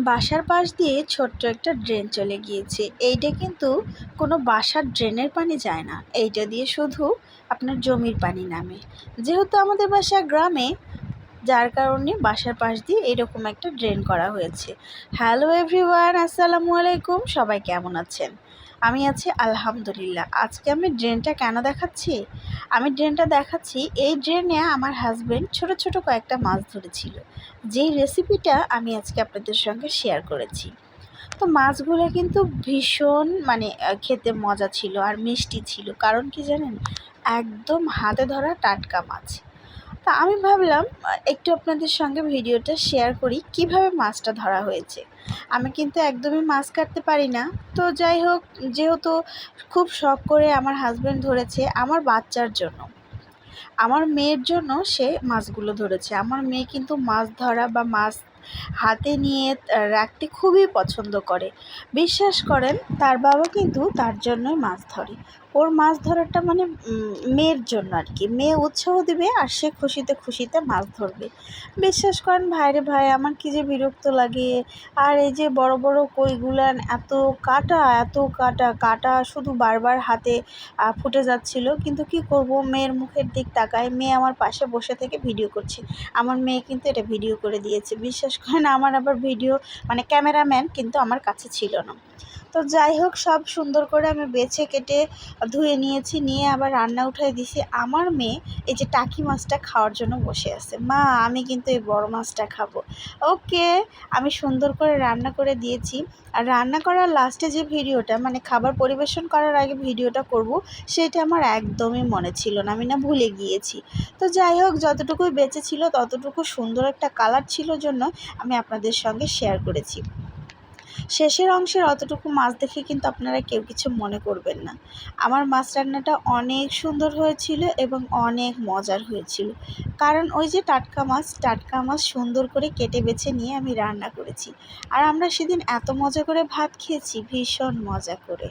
বাসার পাশ দিয়ে ছোট্ট একটা ড্রেন চলে গিয়েছে। এইটা কিন্তু কোনো বাসার ড্রেনের পানি যায় না, এইটা দিয়ে শুধু আপনার জমির পানি নামে। যেহেতু আমাদের বাসা গ্রামে, যার কারণে বাসার পাশ দিয়ে এরকম একটা ড্রেন করা হয়েছে। হ্যালো এভরিওয়ান, আসসালামু আলাইকুম। সবাই কেমন আছেন? আমি আছি আলহামদুলিল্লাহ। আজকে আমি ড্রেনটা কেন দেখাচ্ছি? আমি ড্রেনটা দেখাচ্ছি, এই ড্রেনে আমার হাজব্যান্ড ছোট ছোট কয়েকটা মাছ ধরেছিল, যেই রেসিপিটা আমি আজকে আপনাদের সঙ্গে শেয়ার করেছি। তো মাছগুলো কিন্তু ভীষণ খেতে মজা ছিল আর মিষ্টি ছিল। কারণ কি জানেন, একদম হাতে ধরা টাটকা মাছ। তা আমি ভাবলাম একটু আপনাদের সঙ্গে ভিডিওটা শেয়ার করি কিভাবে মাছটা ধরা হয়েছে। আমি কিন্তু একদমই মাছ কাটতে পারি না। তো যাই হোক, যেহেতু খুব শখ করে আমার হাজব্যান্ড ধরেছে আমার বাচ্চার জন্য, আমার মেয়ের জন্য সে মাছগুলো ধরেছে। আমার মেয়ে কিন্তু মাছ ধরা বা মাছ হাতে নিয়ে রাখতে খুবই পছন্দ করে। বিশ্বাস করেন, তার বাবা কিন্তু তার জন্যই মাছ ধরে। ওর মাছ ধরাটা মেয়ের জন্য আর কি। মেয়ে উৎসাহ দেবে আর সে খুশিতে খুশিতে মাছ ধরবে। বিশ্বাস করেন ভাইরে ভাই, আমার কী যে বিরক্ত লাগে। আর এই যে বড় বড় কইগুলান, এত কাটা এত কাটা কাটা, শুধু বারবার হাতে ফুটে যাচ্ছিল। কিন্তু কি করব, মেয়ের মুখের দিক তাকায়। মেয়ে আমার পাশে বসে থেকে ভিডিও করছে। আমার মেয়ে কিন্তু এটা ভিডিও করে দিয়েছে। বিশ্বাস করেন, আমার আবার ভিডিও ক্যামেরাম্যান কিন্তু আমার কাছে ছিল না। তো যাই হোক, সব সুন্দর করে আমি বেছে কেটে ধুয়ে নিয়েছি, নিয়ে আবার রান্না উঠাই দিছি। আমার মেয়ে এই যে টাকি মাছটা খাওয়ার জন্য বসে আছে। মা, আমি কিন্তু এই বড় মাছটা খাবো। ওকে, আমি সুন্দর করে রান্না করে দিয়েছি। আর রান্না করার লাস্টে যে ভিডিওটা, খাবার পরিবেশন করার আগে ভিডিওটা করব, সেটা আমার একদমই মনে ছিল না, আমি ভুলে গিয়েছি। তো যাই হোক, যতটুকুই বেঁচে ছিল ততটুকু সুন্দর একটা কালার ছিল জন্য আমি আপনাদের সঙ্গে শেয়ার করেছি। শেষের অংশের অতটুকু মাছ দেখে কিন্তু আপনারা কেউ কিছু মনে করবেন না। আমার মাছ রান্নাটা অনেক সুন্দর হয়েছিল এবং অনেক মজার হয়েছিল। কারণ ওই যে টাটকা মাছ সুন্দর করে কেটে বেছে নিয়ে আমি রান্না করেছি। আর আমরা সেদিন এত মজা করে ভাত খেয়েছি, ভীষণ মজা করে।